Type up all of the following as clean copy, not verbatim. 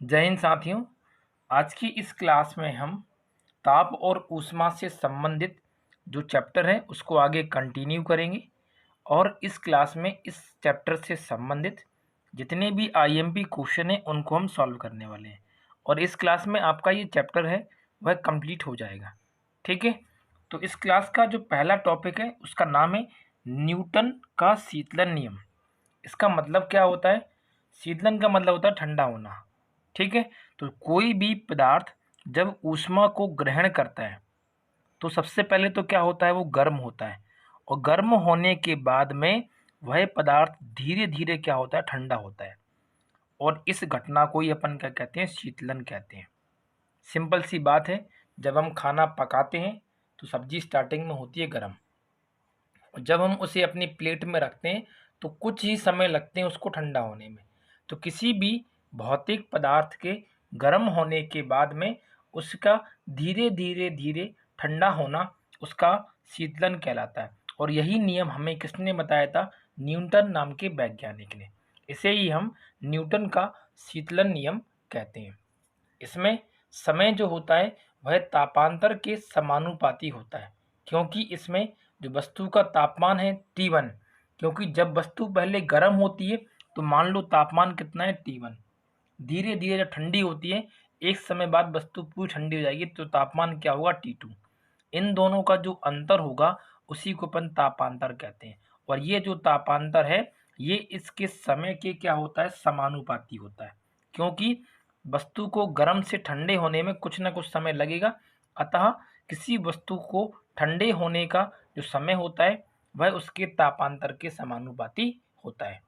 जय हिंद साथियों। आज की इस क्लास में हम ताप और ऊष्मा से संबंधित जो चैप्टर है उसको आगे कंटिन्यू करेंगे और इस क्लास में इस चैप्टर से संबंधित जितने भी आईएमपी क्वेश्चन हैं उनको हम सॉल्व करने वाले हैं और इस क्लास में आपका ये चैप्टर है वह कंप्लीट हो जाएगा। ठीक है, तो इस क्लास का जो पहला टॉपिक है उसका नाम है न्यूटन का शीतलन नियम। इसका मतलब क्या होता है? शीतलन का मतलब होता है ठंडा होना। ठीक है, तो कोई भी पदार्थ जब ऊष्मा को ग्रहण करता है तो सबसे पहले तो क्या होता है, वो गर्म होता है और गर्म होने के बाद में वह पदार्थ धीरे धीरे क्या होता है, ठंडा होता है और इस घटना को ही अपन क्या कहते हैं, शीतलन कहते हैं। सिंपल सी बात है, जब हम खाना पकाते हैं तो सब्जी स्टार्टिंग में होती है गर्म और जब हम उसे अपनी प्लेट में रखते हैं तो कुछ ही समय लगते हैं उसको ठंडा होने में। तो किसी भी भौतिक पदार्थ के गर्म होने के बाद में उसका धीरे धीरे धीरे ठंडा होना उसका शीतलन कहलाता है और यही नियम हमें किसने बताया था? न्यूटन नाम के वैज्ञानिक ने। इसे ही हम न्यूटन का शीतलन नियम कहते हैं। इसमें समय जो होता है वह तापांतर के समानुपाती होता है, क्योंकि इसमें जो वस्तु का तापमान है T1, क्योंकि जब वस्तु पहले गर्म होती है तो मान लो तापमान कितना है T1, धीरे धीरे जब ठंडी होती है एक समय बाद वस्तु पूरी ठंडी हो जाएगी तो तापमान क्या होगा, T2। इन दोनों का जो अंतर होगा उसी को अपन तापांतर कहते हैं और ये जो तापांतर है ये इसके समय के क्या होता है, समानुपाती होता है, क्योंकि वस्तु को गर्म से ठंडे होने में कुछ ना कुछ समय लगेगा। अतः किसी वस्तु को ठंडे होने का जो समय होता है वह उसके तापांतर के समानुपाती होता है।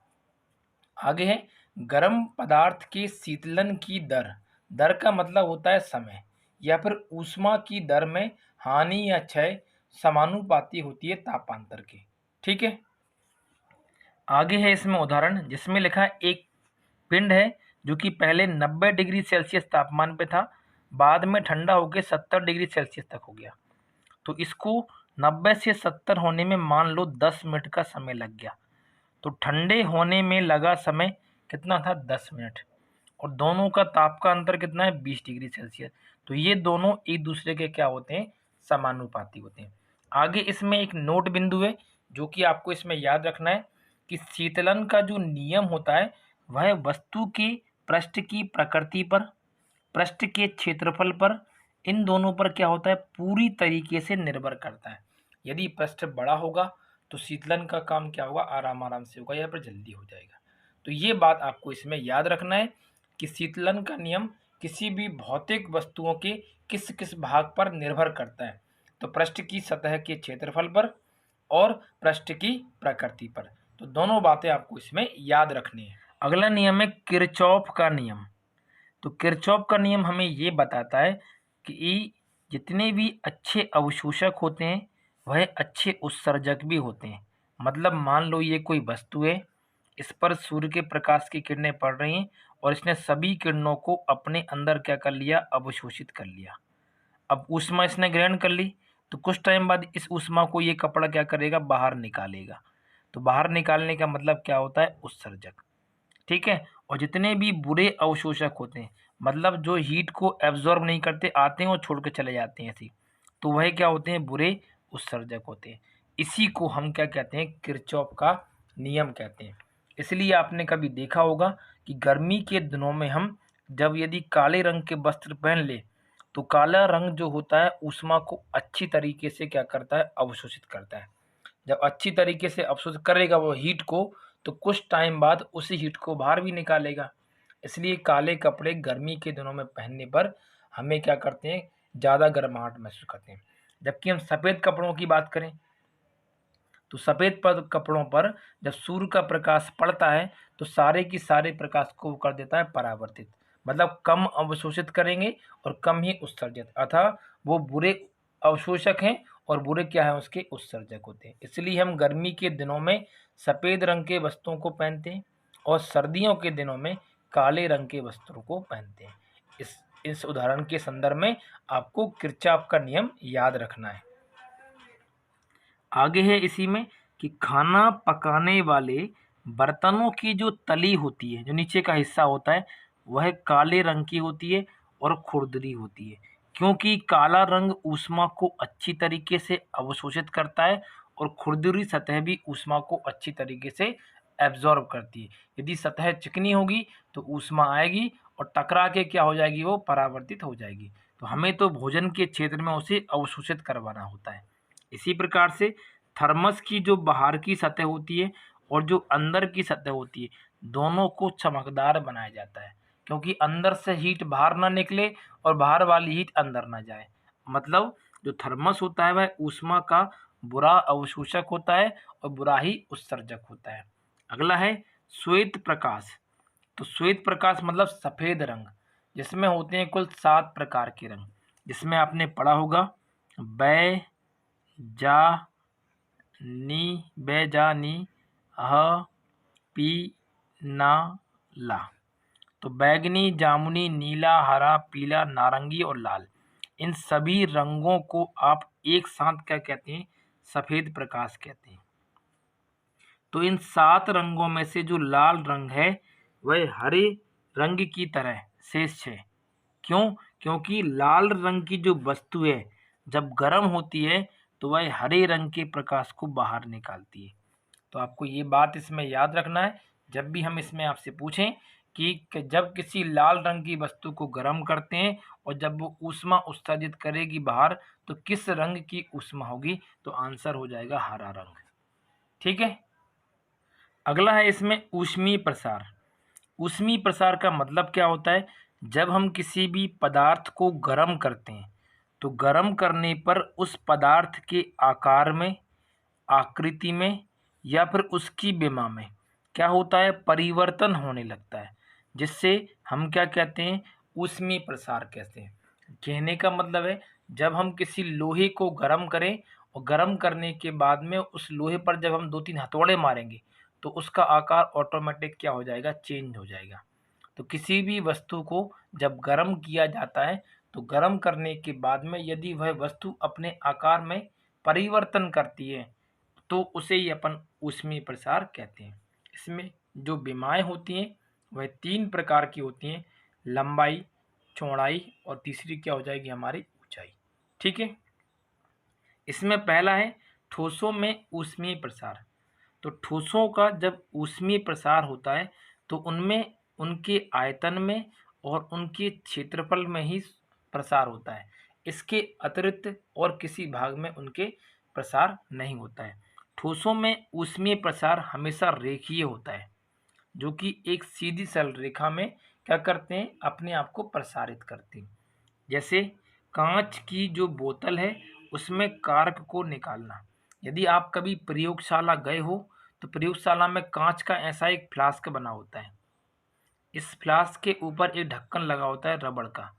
आगे है गर्म पदार्थ के शीतलन की दर। दर का मतलब होता है समय या फिर ऊष्मा की दर में हानि या क्षय समानुपाती होती है तापांतर के। ठीक है, आगे है इसमें उदाहरण जिसमें लिखा है एक पिंड है जो कि पहले 90 डिग्री सेल्सियस तापमान पे था, बाद में ठंडा होकर 70 डिग्री सेल्सियस तक हो गया। तो इसको 90 से 70 होने में मान लो 10 मिनट का समय लग गया, तो ठंडे होने में लगा समय कितना था, 10 मिनट, और दोनों का ताप का अंतर कितना है, 20 डिग्री सेल्सियस। तो ये दोनों एक दूसरे के क्या होते हैं, समानुपाती होते हैं। आगे इसमें एक नोट बिंदु है जो कि आपको इसमें याद रखना है कि शीतलन का जो नियम होता है वह वस्तु के पृष्ठ की प्रकृति पर, पृष्ठ के क्षेत्रफल पर, इन दोनों पर क्या होता है, पूरी तरीके से निर्भर करता है। यदि पृष्ठ बड़ा होगा तो शीतलन का काम क्या होगा, आराम आराम से होगा, यहाँ पर जल्दी हो जाएगा। तो ये बात आपको इसमें याद रखना है कि शीतलन का नियम किसी भी भौतिक वस्तुओं के किस किस भाग पर निर्भर करता है, तो पृष्ठ की सतह के क्षेत्रफल पर और पृष्ठ की प्रकृति पर। तो दोनों बातें आपको इसमें याद रखनी है। अगला नियम है किरचॉफ का नियम। तो किरचॉफ का नियम हमें ये बताता है कि जितने भी अच्छे अवशोषक होते हैं वह अच्छे उत्सर्जक भी होते हैं। मतलब मान लो ये कोई वस्तु है, इस पर सूर्य के प्रकाश की किरणें पड़ रही हैं और इसने सभी किरणों को अपने अंदर क्या कर लिया, अवशोषित कर लिया। अब ऊष्मा इसने ग्रहण कर ली तो कुछ टाइम बाद इस ऊष्मा को ये कपड़ा क्या करेगा, बाहर निकालेगा। तो बाहर निकालने का मतलब क्या होता है, उत्सर्जक। ठीक है, और जितने भी बुरे अवशोषक होते हैं, मतलब जो हीट को एब्जॉर्ब नहीं करते, आते हैं और छोड़ के चले जाते हैं ऐसे, तो वह क्या होते हैं, बुरे उत्सर्जक होते हैं। इसी को हम क्या कहते हैं, किरचॉफ का नियम कहते हैं। इसलिए आपने कभी देखा होगा कि गर्मी के दिनों में हम जब यदि काले रंग के वस्त्र पहन ले तो काला रंग जो होता है ऊष्मा को अच्छी तरीके से क्या करता है, अवशोषित करता है। जब अच्छी तरीके से अवशोषित करेगा वो हीट को, तो कुछ टाइम बाद उसी हीट को बाहर भी निकालेगा। इसलिए काले कपड़े गर्मी के दिनों में पहनने पर हमें क्या करते हैं, ज़्यादा गर्माहट महसूस करते हैं। जबकि हम सफ़ेद कपड़ों की बात करें तो सफ़ेद पर कपड़ों पर जब सूर्य का प्रकाश पड़ता है तो सारे की सारे प्रकाश को कर देता है परावर्तित, मतलब कम अवशोषित करेंगे और कम ही उत्सर्जित। अतः वो बुरे अवशोषक हैं और बुरे क्या है, उसके उत्सर्जक होते हैं। इसलिए हम गर्मी के दिनों में सफ़ेद रंग के वस्त्रों को पहनते हैं और सर्दियों के दिनों में काले रंग के वस्त्रों को पहनते हैं। इस उदाहरण के संदर्भ में आपको किरचॉफ का नियम याद रखना है। आगे है इसी में कि खाना पकाने वाले बर्तनों की जो तली होती है, जो नीचे का हिस्सा होता है, वह काले रंग की होती है और खुरदरी होती है, क्योंकि काला रंग ऊष्मा को अच्छी तरीके से अवशोषित करता है और खुरदरी सतह भी ऊष्मा को अच्छी तरीके से एब्जॉर्ब करती है। यदि सतह चिकनी होगी तो ऊष्मा आएगी और टकरा के क्या हो जाएगी, वो परावर्तित हो जाएगी। तो हमें तो भोजन के क्षेत्र में उसे अवशोषित करवाना होता है। इसी प्रकार से थर्मस की जो बाहर की सतह होती है और जो अंदर की सतह होती है, दोनों को चमकदार बनाया जाता है, क्योंकि अंदर से हीट बाहर ना निकले और बाहर वाली हीट अंदर ना जाए। मतलब जो थर्मस होता है वह ऊष्मा का बुरा अवशोषक होता है और बुरा ही उत्सर्जक होता है। अगला है श्वेत प्रकाश। तो श्वेत प्रकाश मतलब सफ़ेद रंग, जिसमें होते हैं कुल 7 प्रकार के रंग, जिसमें आपने पढ़ा होगा बै जा नी, बै जा नी, ह पी ना ला। तो बैगनी, जामुनी, नीला, हरा, पीला, नारंगी और लाल, इन सभी रंगों को आप एक साथ क्या कहते हैं, सफ़ेद प्रकाश कहते हैं। तो इन 7 रंगों में से जो लाल रंग है वह हरे रंग की तरह शेष है। क्यों? क्योंकि लाल रंग की जो वस्तु है जब गर्म होती है तो वह हरे रंग के प्रकाश को बाहर निकालती है। तो आपको ये बात इसमें याद रखना है, जब भी हम इसमें आपसे पूछें कि जब किसी लाल रंग की वस्तु को गर्म करते हैं और जब वो ऊष्मा उत्सर्जित करेगी बाहर तो किस रंग की ऊष्मा होगी, तो आंसर हो जाएगा हरा रंग। ठीक है। अगला है इसमें ऊष्मीय प्रसार। ऊष्मीय प्रसार का मतलब क्या होता है, जब हम किसी भी पदार्थ को गर्म करते हैं तो गर्म करने पर उस पदार्थ के आकार में, आकृति में या फिर उसकी विमा में क्या होता है, परिवर्तन होने लगता है, जिससे हम क्या कहते हैं, ऊष्मीय प्रसार कहते हैं। कहने का मतलब है जब हम किसी लोहे को गर्म करें और गर्म करने के बाद में उस लोहे पर जब हम 2-3 हथौड़े मारेंगे तो उसका आकार ऑटोमेटिक क्या हो जाएगा, चेंज हो जाएगा। तो किसी भी वस्तु को जब गर्म किया जाता है तो गर्म करने के बाद में यदि वह वस्तु अपने आकार में परिवर्तन करती है तो उसे ही अपन ऊष्मीय प्रसार कहते हैं। इसमें जो विमाएँ होती हैं वह 3 प्रकार की होती हैं, लंबाई, चौड़ाई और तीसरी क्या हो जाएगी हमारी ऊंचाई। ठीक है। इसमें पहला है ठोसों में ऊष्मीय प्रसार। तो ठोसों का जब ऊष्मीय प्रसार होता है तो उनमें उनके आयतन में और उनके क्षेत्रफल में ही प्रसार होता है, इसके अतिरिक्त और किसी भाग में उनके प्रसार नहीं होता है। ठोसों में ऊष्मीय प्रसार हमेशा रेखीय होता है, जो कि एक सीधी सरल रेखा में क्या करते हैं, अपने आप को प्रसारित करते हैं। जैसे कांच की जो बोतल है उसमें कार्क को निकालना। यदि आप कभी प्रयोगशाला गए हो तो प्रयोगशाला में कांच का ऐसा एक फ्लास्क बना होता है। इस फ्लास्क के ऊपर एक ढक्कन लगा होता है रबड़ का,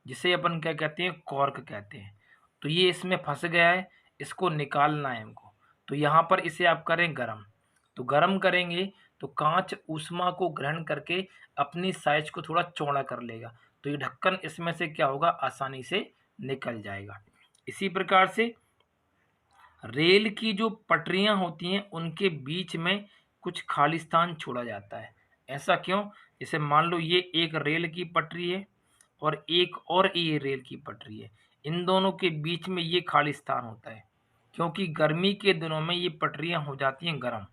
जिसे अपन क्या कहते हैं, कॉर्क कहते हैं। तो ये इसमें फंस गया है, इसको निकालना है हमको। तो यहाँ पर इसे आप करें गरम, तो गरम करेंगे तो कांच ऊष्मा को ग्रहण करके अपनी साइज को थोड़ा चौड़ा कर लेगा, तो ये ढक्कन इसमें से क्या होगा, आसानी से निकल जाएगा। इसी प्रकार से रेल की जो पटरियां होती हैं उनके बीच में कुछ खाली स्थान छोड़ा जाता है। ऐसा क्यों? जैसे मान लो ये एक रेल की पटरी है और एक और ये रेल की पटरी है, इन दोनों के बीच में ये खाली स्थान होता है, क्योंकि गर्मी के दिनों में ये पटरियां हो जाती हैं गर्म।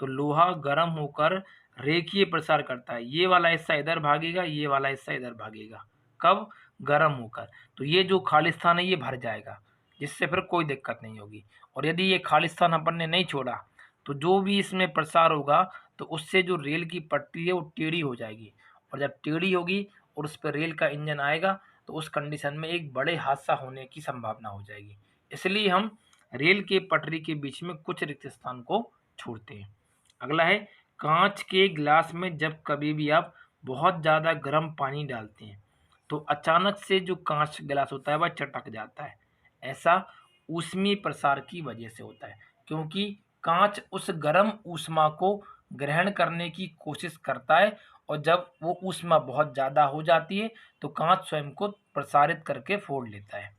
तो लोहा गर्म होकर रेखीय प्रसार करता है, ये वाला हिस्सा इधर भागेगा, ये वाला हिस्सा इधर भागेगा। कब? गर्म होकर। तो ये जो खाली स्थान है ये भर जाएगा, जिससे फिर कोई दिक्कत नहीं होगी। और यदि ये खाली स्थान अपन ने नहीं छोड़ा तो जो भी इसमें प्रसार होगा तो उससे जो रेल की पटरी है वो टेढ़ी हो जाएगी, और जब टेढ़ी होगी और उस पर रेल का इंजन आएगा तो उस कंडीशन में एक बड़े हादसा होने की संभावना हो जाएगी। इसलिए हम रेल के पटरी के बीच में कुछ रिक्त स्थान को छोड़ते हैं। अगला है कांच के गिलास में जब कभी भी आप बहुत ज़्यादा गर्म पानी डालते हैं तो अचानक से जो कांच गिलास होता है वह चटक जाता है। ऐसा ऊष्मीय प्रसार की वजह से होता है, क्योंकि कांच उस गर्म ऊष्मा को ग्रहण करने की कोशिश करता है और जब वो ऊष्मा बहुत ज़्यादा हो जाती है तो कांच स्वयं को प्रसारित करके फोड़ लेता है।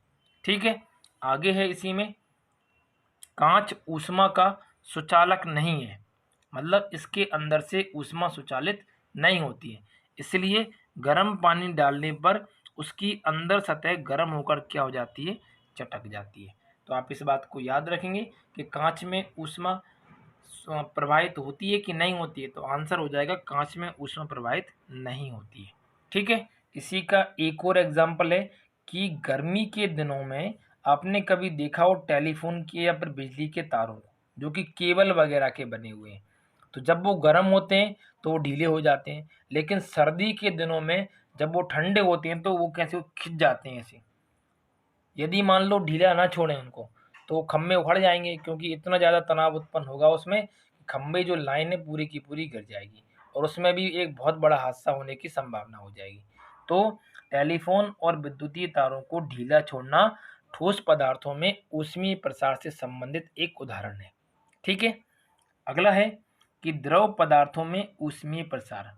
ठीक है। आगे है इसी में, कांच ऊष्मा का सुचालक नहीं है, मतलब इसके अंदर से ऊष्मा सुचालित नहीं होती है, इसलिए गर्म पानी डालने पर उसकी अंदर सतह गर्म होकर क्या हो जाती है, चटक जाती है। तो आप इस बात को याद रखेंगे कि कांच में ऊष्मा प्रवाहित होती है कि नहीं होती है, तो आंसर हो जाएगा कांच में ऊष्मा प्रवाहित नहीं होती है। ठीक है, इसी का एक और एग्जाम्पल है कि गर्मी के दिनों में आपने कभी देखा हो टेलीफोन के या फिर बिजली के तारों जो कि केबल वगैरह के बने हुए हैं, तो जब वो गर्म होते हैं तो वो ढीले हो जाते हैं, लेकिन सर्दी के दिनों में जब वो ठंडे होते हैं तो वो कैसे खिंच जाते हैं ऐसे। यदि मान लो ढीला ना छोड़ें उनको तो वो खंभे उखड़ जाएंगे, क्योंकि इतना ज़्यादा तनाव उत्पन्न होगा उसमें, खंभे जो लाइन है पूरी की पूरी गिर जाएगी और उसमें भी एक बहुत बड़ा हादसा होने की संभावना हो जाएगी। तो टेलीफोन और विद्युतीय तारों को ढीला छोड़ना ठोस पदार्थों में ऊष्मीय प्रसार से संबंधित एक उदाहरण है। ठीक है, अगला है कि द्रव पदार्थों में ऊष्मीय प्रसार।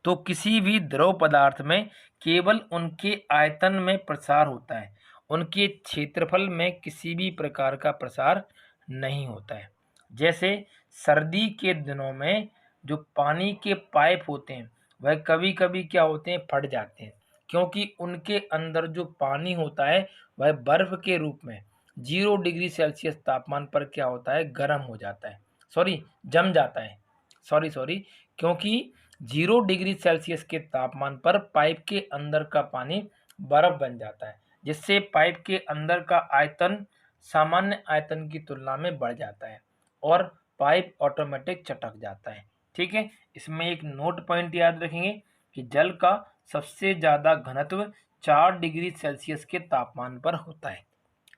तो किसी भी द्रव पदार्थ में केवल उनके आयतन में प्रसार होता है, उनके क्षेत्रफल में किसी भी प्रकार का प्रसार नहीं होता है। जैसे सर्दी के दिनों में जो पानी के पाइप होते हैं वह कभी कभी क्या होते हैं, फट जाते हैं, क्योंकि उनके अंदर जो पानी होता है वह बर्फ के रूप में 0 डिग्री सेल्सियस तापमान पर क्या होता है, गर्म हो जाता है, सॉरी जम जाता है, सॉरी क्योंकि 0 डिग्री सेल्सियस के तापमान पर पाइप के अंदर का पानी बर्फ बन जाता है, जिससे पाइप के अंदर का आयतन सामान्य आयतन की तुलना में बढ़ जाता है और पाइप ऑटोमेटिक चटक जाता है। ठीक है, इसमें एक नोट पॉइंट याद रखेंगे कि जल का सबसे ज़्यादा घनत्व 4 डिग्री सेल्सियस के तापमान पर होता है।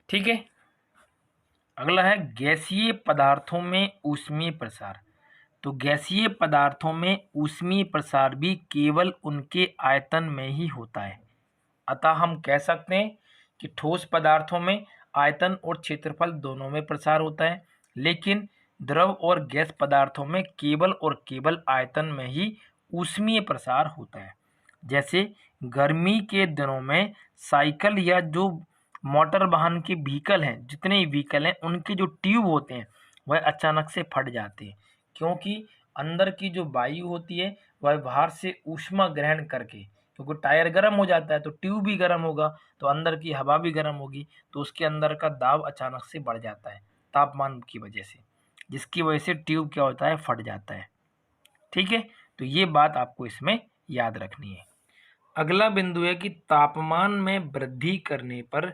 ठीक है, अगला है गैसीय पदार्थों में ऊष्मीय प्रसार। तो गैसीय पदार्थों में ऊष्मीय प्रसार भी केवल उनके आयतन में ही होता है। अतः हम कह सकते हैं कि ठोस पदार्थों में आयतन और क्षेत्रफल दोनों में प्रसार होता है, लेकिन द्रव और गैस पदार्थों में केवल और केवल आयतन में ही ऊष्मीय प्रसार होता है। जैसे गर्मी के दिनों में साइकिल या जो मोटर वाहन के व्हीकल हैं, जितने भी व्हीकल हैं उनके जो ट्यूब होते हैं वह अचानक से फट जाते हैं, क्योंकि अंदर की जो वायु होती है वह बाहर से ऊष्मा ग्रहण करके, क्योंकि टायर गर्म हो जाता है तो ट्यूब भी गर्म होगा, तो अंदर की हवा भी गर्म होगी, तो उसके अंदर का दाब अचानक से बढ़ जाता है तापमान की वजह से, जिसकी वजह से ट्यूब क्या होता है, फट जाता है। ठीक है, तो ये बात आपको इसमें याद रखनी है। अगला बिंदु है कि तापमान में वृद्धि करने पर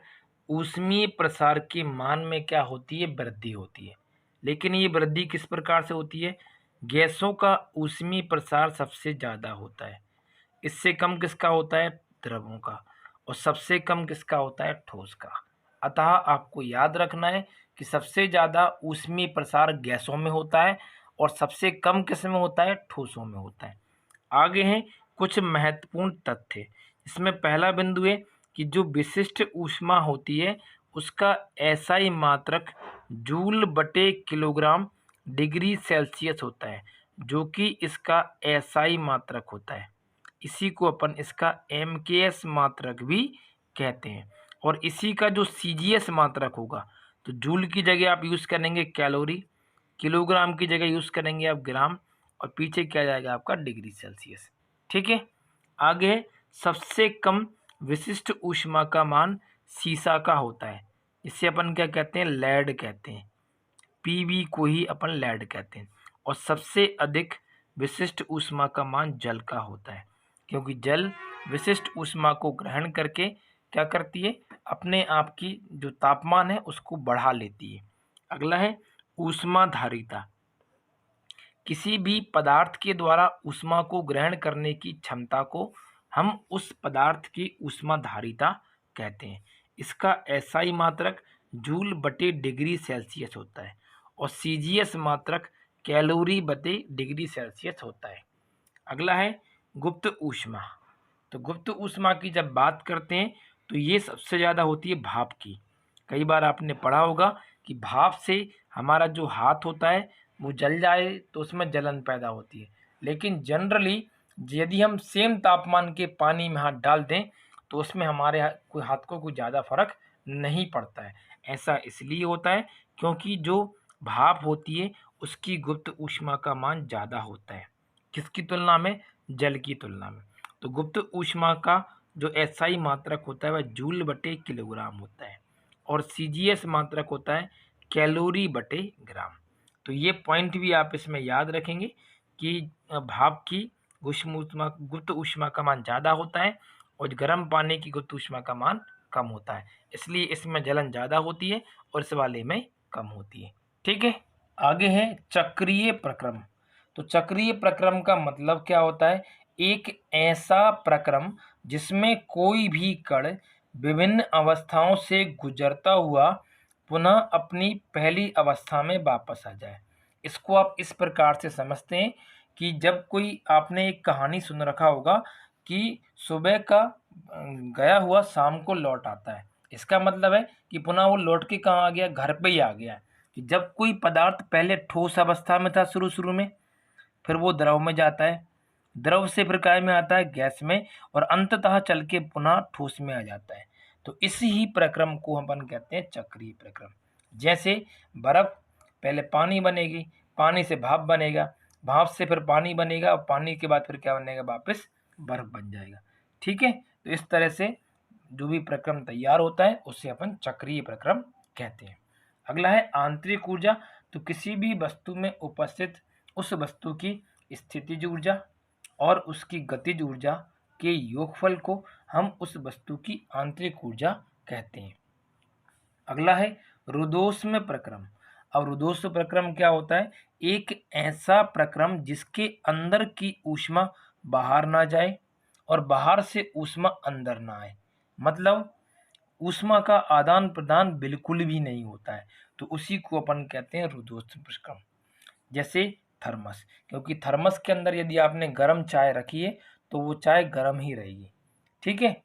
ऊष्मीय प्रसार के मान में क्या होती है, वृद्धि होती है। लेकिन ये वृद्धि किस प्रकार से होती है, गैसों का ऊष्मीय प्रसार सबसे ज़्यादा होता है, इससे कम किसका होता है, द्रवों का, और सबसे कम किसका होता है, ठोस का। अतः आपको याद रखना है कि सबसे ज़्यादा ऊष्मीय प्रसार गैसों में होता है और सबसे कम किस में होता है, ठोसों में होता है। आगे हैं कुछ महत्वपूर्ण तथ्य। इसमें पहला बिंदु है कि जो विशिष्ट ऊष्मा होती है उसका एसआई मात्रक जूल बटे किलोग्राम डिग्री सेल्सियस होता है, जो कि इसका एसआई मात्रक होता है। इसी को अपन इसका एमकेएस मात्रक भी कहते हैं। और इसी का जो सीजीएस मात्रक होगा, तो जूल की जगह आप यूज़ करेंगे कैलोरी, किलोग्राम की जगह यूज़ करेंगे आप ग्राम, और पीछे क्या जाएगा आपका डिग्री सेल्सियस। ठीक है, आगे सबसे कम विशिष्ट ऊष्मा का मान सीसा का होता है, इससे अपन क्या कहते हैं, लेड कहते हैं, पीवी को ही अपन लेड कहते हैं। और सबसे अधिक विशिष्ट ऊष्मा का मान जल का होता है, क्योंकि जल विशिष्ट ऊष्मा को ग्रहण करके क्या करती है, अपने आप की जो तापमान है उसको बढ़ा लेती है। अगला है ऊष्माधारिता। किसी भी पदार्थ के द्वारा ऊष्मा को ग्रहण करने की क्षमता को हम उस पदार्थ की ऊष्माधारिता कहते हैं। इसका एसआई मात्रक जूल बटे डिग्री सेल्सियस होता है और सीजीएस मात्रक कैलोरी बटे डिग्री सेल्सियस होता है। अगला है गुप्त ऊष्मा। तो गुप्त ऊष्मा की जब बात करते हैं तो ये सबसे ज़्यादा होती है भाप की। कई बार आपने पढ़ा होगा कि भाप से हमारा जो हाथ होता है वो जल जाए तो उसमें जलन पैदा होती है, लेकिन जनरली यदि हम सेम तापमान के पानी में हाथ डाल दें तो उसमें हमारे हाथ को कोई ज़्यादा फर्क नहीं पड़ता है। ऐसा इसलिए होता है क्योंकि जो भाप होती है उसकी गुप्त ऊष्मा का मान ज़्यादा होता है, किसकी तुलना में, जल की तुलना में। तो गुप्त ऊष्मा का जो एसआई मात्रक होता है वह जूल बटे किलोग्राम होता है और सीजीएस मात्रक होता है कैलोरी बटे ग्राम। तो ये पॉइंट भी आप इसमें याद रखेंगे कि भाप की गुप्त ऊष्मा का मान ज़्यादा होता है और गर्म पानी की गुप्त ऊष्मा का मान कम होता है, इसलिए इसमें जलन ज़्यादा होती है और इस वाले में कम होती है। ठीक है, आगे है चक्रीय प्रक्रम। तो चक्रीय प्रक्रम का मतलब क्या होता है? एक ऐसा प्रक्रम जिसमें कोई भी कण विभिन्न अवस्थाओं से गुजरता हुआ पुनः अपनी पहली अवस्था में वापस आ जाए। इसको आप इस प्रकार से समझते हैं कि जब कोई आपने एक कहानी सुन रखा होगा कि सुबह का गया हुआ शाम को लौट आता है। इसका मतलब है कि पुनः वो लौट के कहाँ आ गया? घर पे ही आ गया। कि जब कोई पदार्थ पहले ठोस अवस्था में था शुरू में, फिर वो द्रव में जाता है, द्रव से फिर काय में आता है? गैस में, और अंततः चल के पुनः ठोस में आ जाता है। तो इसी ही प्रक्रम को अपन कहते हैं चक्रीय प्रक्रम। जैसे बर्फ पहले पानी बनेगी, पानी से भाप बनेगा, भाप से फिर पानी बनेगा और पानी के बाद फिर क्या बनेगा? वापस बर्फ बन जाएगा। ठीक है, तो इस तरह से जो भी प्रक्रम तैयार होता है उसे अपन चक्रीय प्रक्रम कहते हैं। अगला है आंतरिक ऊर्जा। तो किसी भी वस्तु में उपस्थित उस वस्तु की स्थितिज ऊर्जा और उसकी गतिज ऊर्जा के योगफल को हम उस वस्तु की आंतरिक ऊर्जा कहते हैं। अगला है रुद्धोष्म प्रक्रम। अब रुद्धोष्म प्रक्रम क्या होता है? एक ऐसा प्रक्रम जिसके अंदर की ऊष्मा बाहर ना जाए और बाहर से ऊष्मा अंदर ना आए, मतलब ऊष्मा का आदान प्रदान बिल्कुल भी नहीं होता है, तो उसी को अपन कहते हैं रुद्धोष्म प्रक्रम। जैसे थर्मस, क्योंकि थर्मस के अंदर यदि आपने गर्म चाय रखी है तो वो चाय गर्म ही रहेगी। ठीक है,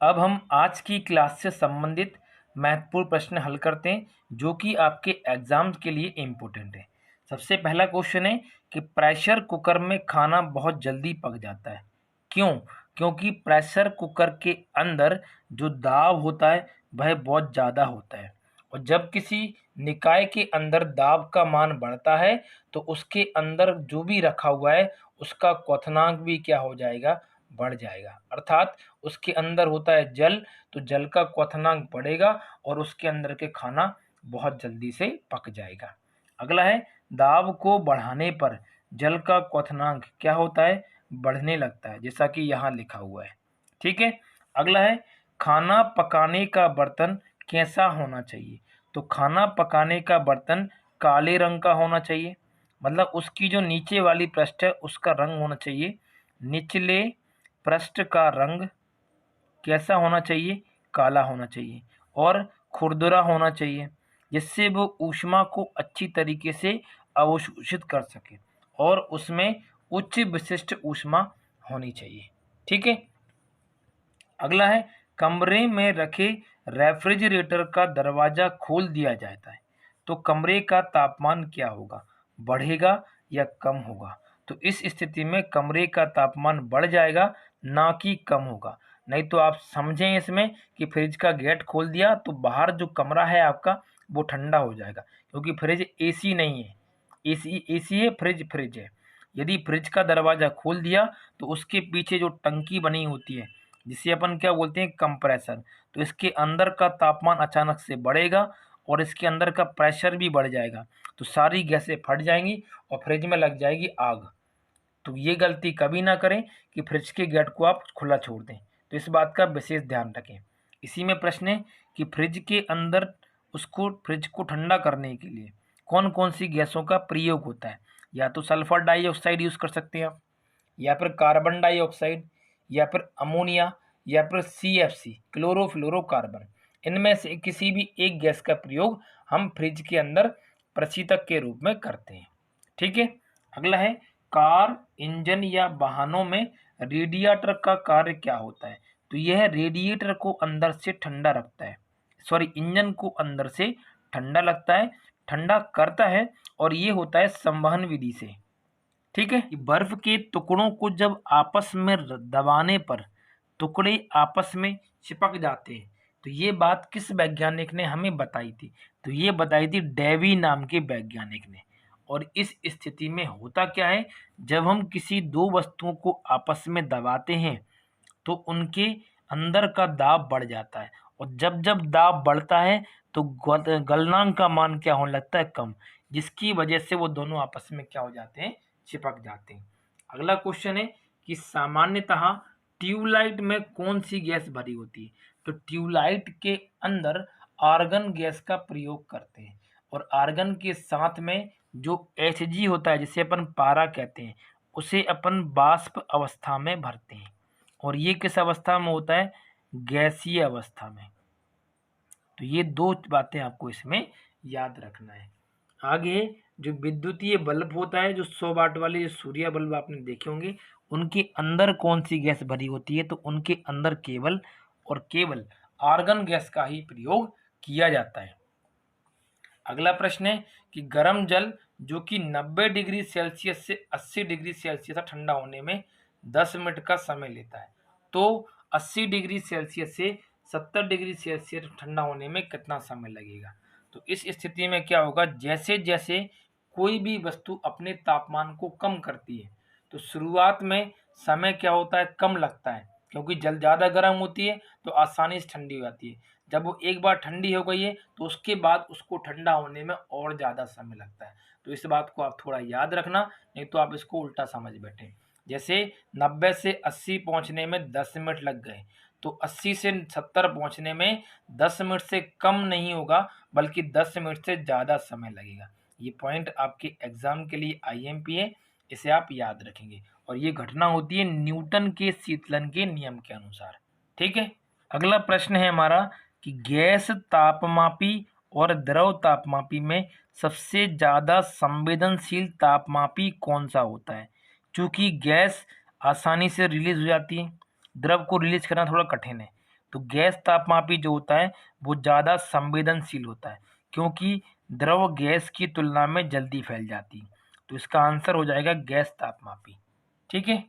अब हम आज की क्लास से संबंधित महत्वपूर्ण प्रश्न हल करते हैं जो कि आपके एग्जाम के लिए इम्पोर्टेंट है। सबसे पहला क्वेश्चन है कि प्रेशर कुकर में खाना बहुत जल्दी पक जाता है, क्यों? क्योंकि प्रेशर कुकर के अंदर जो दाब होता है वह बहुत ज़्यादा होता है, और जब किसी निकाय के अंदर दाब का मान बढ़ता है तो उसके अंदर जो भी रखा हुआ है उसका क्वथनांक भी क्या हो जाएगा? बढ़ जाएगा। अर्थात उसके अंदर होता है जल, तो जल का क्वथनांक बढ़ेगा और उसके अंदर के खाना बहुत जल्दी से पक जाएगा। अगला है दाब को बढ़ाने पर जल का क्वथनांक क्या होता है? बढ़ने लगता है, जैसा कि यहाँ लिखा हुआ है। ठीक है, अगला है खाना पकाने का बर्तन कैसा होना चाहिए? तो खाना पकाने का बर्तन काले रंग का होना चाहिए, मतलब उसकी जो नीचे वाली पृष्ठ है उसका रंग होना चाहिए। निचले पृष्ठ का रंग कैसा होना चाहिए? काला होना चाहिए और खुरदुरा होना चाहिए, जिससे वो ऊष्मा को अच्छी तरीके से अवशोषित कर सके और उसमें उच्च विशिष्ट ऊष्मा होनी चाहिए। ठीक है, अगला है कमरे में रखे रेफ्रिजरेटर का दरवाजा खोल दिया जाता है तो कमरे का तापमान क्या होगा? बढ़ेगा या कम होगा? तो इस स्थिति में कमरे का तापमान बढ़ जाएगा, ना कि कम होगा। नहीं तो आप समझें इसमें कि फ्रिज का गेट खोल दिया तो बाहर जो कमरा है आपका वो ठंडा हो जाएगा, क्योंकि फ्रिज एसी नहीं है। एसी एसी है, फ्रिज फ्रिज है। यदि फ्रिज का दरवाज़ा खोल दिया तो उसके पीछे जो टंकी बनी होती है जिसे अपन क्या बोलते हैं? कंप्रेसर, तो इसके अंदर का तापमान अचानक से बढ़ेगा और इसके अंदर का प्रेशर भी बढ़ जाएगा, तो सारी गैसें फट जाएंगी और फ्रिज में लग जाएगी आग। तो ये गलती कभी ना करें कि फ्रिज के गेट को आप खुला छोड़ दें, तो इस बात का विशेष ध्यान रखें। इसी में प्रश्न है कि फ्रिज के अंदर फ्रिज को ठंडा करने के लिए कौन कौन सी गैसों का प्रयोग होता है? या तो सल्फर डाइऑक्साइड यूज़ कर सकते हैं आप, या फिर कार्बन डाइऑक्साइड, या फिर अमोनिया, या फिर CFC क्लोरोफ्लोरोकार्बन। इनमें से किसी भी एक गैस का प्रयोग हम फ्रिज के अंदर प्रशीतक के रूप में करते हैं। ठीक है, अगला है कार, इंजन या वाहनों में रेडिएटर का कार्य क्या होता है? तो यह रेडिएटर को अंदर से ठंडा रखता है, इंजन को अंदर से ठंडा ठंडा करता है, और ये होता है संवहन विधि से। ठीक है, बर्फ के टुकड़ों को जब आपस में दबाने पर टुकड़े आपस में चिपक जाते हैं, तो ये बात किस वैज्ञानिक ने हमें बताई थी? तो ये बताई थी डेवी नाम के वैज्ञानिक ने। और इस स्थिति में होता क्या है, जब हम किसी दो वस्तुओं को आपस में दबाते हैं तो उनके अंदर का दाब बढ़ जाता है, और जब जब दाब बढ़ता है तो गलनांक का मान क्या होने लगता है, कम, जिसकी वजह से वो दोनों आपस में क्या हो जाते हैं, चिपक जाते हैं। अगला क्वेश्चन है कि सामान्यतः ट्यूबलाइट में कौन सी गैस भरी होती है। तो ट्यूबलाइट के अंदर आर्गन गैस का प्रयोग करते हैं, और आर्गन के साथ में जो Hg होता है, जिसे अपन पारा कहते हैं, उसे अपन वाष्प अवस्था में भरते हैं, और ये किस अवस्था में होता है, गैसीय अवस्था में। तो ये दो बातें आपको इसमें याद रखना है। आगे जो विद्युतीय बल्ब होता है, जो 100 वाट वाले जो सूर्य बल्ब आपने देखे होंगे, उनके अंदर कौन सी गैस भरी होती है, तो उनके अंदर केवल और केवल आर्गन गैस का ही प्रयोग किया जाता है। अगला प्रश्न है कि गर्म जल जो कि 90 डिग्री सेल्सियस से 80 डिग्री सेल्सियस ठंडा होने में 10 मिनट का समय लेता है, तो 80 डिग्री सेल्सियस से 70 डिग्री सेल्सियस ठंडा होने में कितना समय लगेगा। तो इस स्थिति में क्या होगा, जैसे जैसे कोई भी वस्तु अपने तापमान को कम करती है तो शुरुआत में समय क्या होता है, कम लगता है, क्योंकि जल ज़्यादा गर्म होती है तो आसानी से ठंडी हो जाती है। जब वो एक बार ठंडी हो गई है तो उसके बाद उसको ठंडा होने में और ज़्यादा समय लगता है। तो इस बात को आप थोड़ा याद रखना, नहीं तो आप इसको उल्टा समझ बैठे। जैसे 90 से 80 पहुंचने में 10 मिनट लग गए, तो 80 से 70 पहुंचने में 10 मिनट से कम नहीं होगा, बल्कि 10 मिनट से ज़्यादा समय लगेगा। ये पॉइंट आपके एग्जाम के लिए IMP है, इसे आप याद रखेंगे। और ये घटना होती है न्यूटन के शीतलन के नियम के अनुसार। ठीक है। अगला प्रश्न है हमारा कि गैस तापमापी और द्रव तापमापी में सबसे ज़्यादा संवेदनशील तापमापी कौन सा होता है। चूँकि गैस आसानी से रिलीज हो जाती है, द्रव को रिलीज करना थोड़ा कठिन है, तो गैस तापमापी जो होता है वो ज़्यादा संवेदनशील होता है, क्योंकि द्रव गैस की तुलना में जल्दी फैल जाती है। तो इसका आंसर हो जाएगा गैस तापमापी। ठीक है।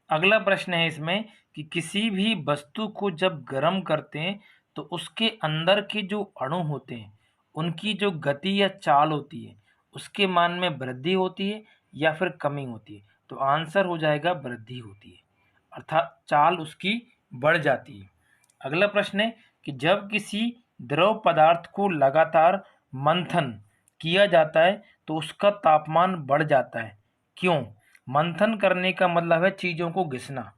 अगला प्रश्न है इसमें कि किसी भी वस्तु को जब गर्म करते हैं तो उसके अंदर के जो अणु होते हैं उनकी जो गति या चाल होती है उसके मान में वृद्धि होती है या फिर कमी होती है। तो आंसर हो जाएगा वृद्धि होती है, अर्थात चाल उसकी बढ़ जाती है। अगला प्रश्न है कि जब किसी द्रव पदार्थ को लगातार मंथन किया जाता है तो उसका तापमान बढ़ जाता है, क्यों। मंथन करने का मतलब है चीज़ों को घिसना।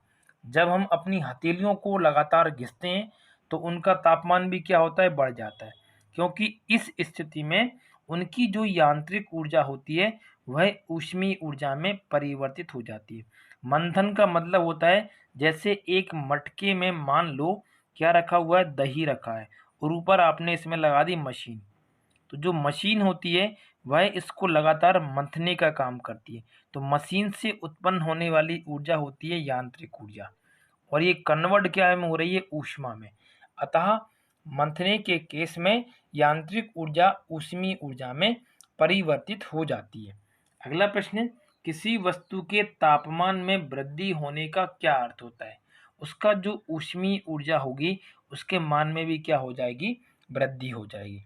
जब हम अपनी हथेलियों को लगातार घिसते हैं तो उनका तापमान भी क्या होता है, बढ़ जाता है, क्योंकि इस स्थिति में उनकी जो यांत्रिक ऊर्जा होती है वह ऊष्मीय ऊर्जा में परिवर्तित हो जाती है। मंथन का मतलब होता है जैसे एक मटके में मान लो क्या रखा हुआ है, दही रखा है, और ऊपर आपने इसमें लगा दी मशीन। तो जो मशीन होती है वह इसको लगातार मंथने का काम करती है। तो मशीन से उत्पन्न होने वाली ऊर्जा होती है यांत्रिक ऊर्जा, और ये कन्वर्ट क्या में हो रही है, ऊष्मा में। अतः मंथने के केस में यांत्रिक ऊर्जा ऊष्मीय ऊर्जा में परिवर्तित हो जाती है। अगला प्रश्न, किसी वस्तु के तापमान में वृद्धि होने का क्या अर्थ होता है। उसका जो ऊष्मीय ऊर्जा होगी उसके मान में भी क्या हो जाएगी, वृद्धि हो जाएगी।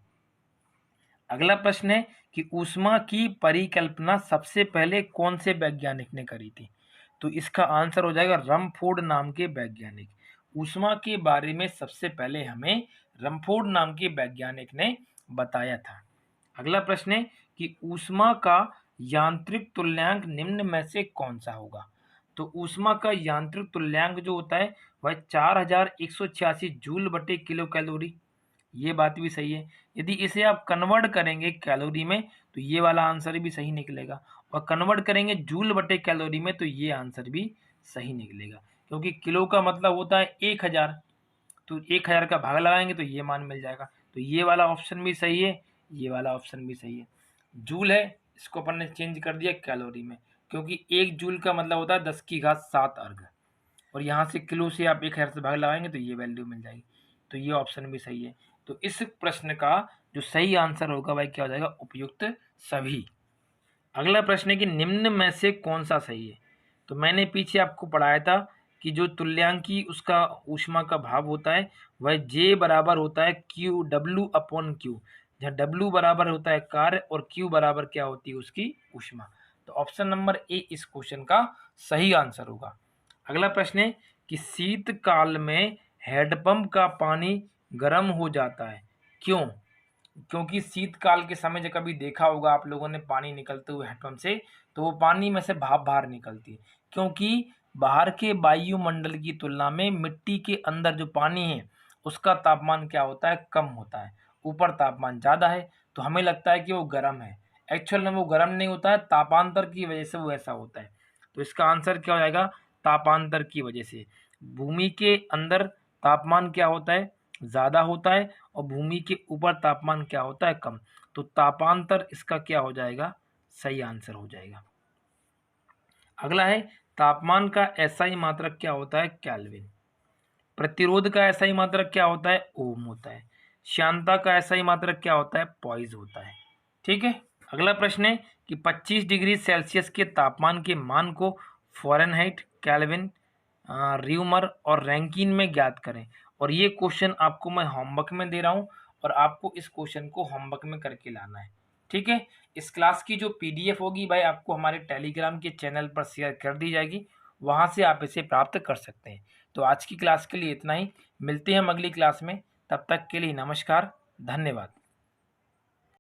अगला प्रश्न है कि ऊष्मा की परिकल्पना सबसे पहले कौन से वैज्ञानिक ने करी थी। तो इसका आंसर हो जाएगा रमफोर्ड नाम के वैज्ञानिक। ऊष्मा के बारे में सबसे पहले हमें रमफोर्ड नाम के वैज्ञानिक ने बताया था। अगला प्रश्न है कि ऊष्मा का यांत्रिक तुल्यांक निम्न में से कौन सा होगा। तो ऊष्मा का यांत्रिक तुल्यांक जो होता है वह 4186 जूल बटे किलो कैलोरी। ये बात भी सही है। यदि इसे आप कन्वर्ट करेंगे कैलोरी में तो ये वाला आंसर भी सही निकलेगा, और कन्वर्ट करेंगे जूल बटे कैलोरी में तो ये आंसर भी सही निकलेगा, क्योंकि किलो का मतलब होता है 1000, तो 1000 का भाग लगाएंगे तो ये मान मिल जाएगा। तो ये वाला ऑप्शन भी सही है, ये वाला ऑप्शन भी सही है। जूल है, इसको अपन ने चेंज कर दिया कैलोरी में, क्योंकि 1 जूल का मतलब होता है 10⁻7 अर्घ, और यहाँ से किलो से आप 1000 से भाग लगाएंगे तो ये वैल्यू मिल जाएगी। तो ये ऑप्शन भी सही है। तो इस प्रश्न का जो सही आंसर होगा वह क्या हो जाएगा, उपयुक्त सभी। अगला प्रश्न है कि निम्न में से कौन सा सही है। तो मैंने पीछे आपको पढ़ाया था कि जो तुल्यांकी उसका ऊष्मा का भाव होता है वह J बराबर होता है Q W अपॉन Q। जहाँ W बराबर होता है कार्य और Q बराबर क्या होती है उसकी ऊष्मा। तो ऑप्शन नंबर ए इस क्वेश्चन का सही आंसर होगा। अगला प्रश्न है कि शीतकाल में हैंडपंप का पानी गर्म हो जाता है, क्यों? क्योंकि शीतकाल के समय जब कभी देखा होगा आप लोगों ने पानी निकलते हुए हैंडपंप से, तो वो पानी में से भाप बाहर निकलती है, क्योंकि बाहर के वायुमंडल की तुलना में मिट्टी के अंदर जो पानी है उसका तापमान क्या होता है, कम होता है। ऊपर तापमान ज़्यादा है तो हमें लगता है कि वो गर्म है, एक्चुअल में वो गर्म नहीं होता है, तापांतर की वजह से वो ऐसा होता है। तो इसका आंसर क्या हो जाएगा, तापांतर की वजह से। भूमि के अंदर तापमान क्या होता है, ज़्यादा होता है, और भूमि के ऊपर तापमान क्या होता है, कम। तो तापांतर इसका क्या हो जाएगा, सही आंसर हो जाएगा। अगला है तापमान का एसआई मात्रक क्या होता है, केल्विन। प्रतिरोध का एसआई मात्रक क्या होता है, ओम होता है। श्यानता का एसआई मात्रक क्या होता है, पॉइज होता है। ठीक है। अगला प्रश्न है कि 25 डिग्री सेल्सियस के तापमान के मान को फ़ारेनहाइट, केल्विन, र्यूमर और रैंकिन में ज्ञात करें। और ये क्वेश्चन आपको मैं होमवर्क में दे रहा हूँ और आपको इस क्वेश्चन को होमवर्क में करके लाना है। ठीक है। इस क्लास की जो पीडीएफ होगी भाई आपको हमारे टेलीग्राम के चैनल पर शेयर कर दी जाएगी, वहाँ से आप इसे प्राप्त कर सकते हैं। तो आज की क्लास के लिए इतना ही, मिलते हैं हम अगली क्लास में। तब तक के लिए नमस्कार, धन्यवाद।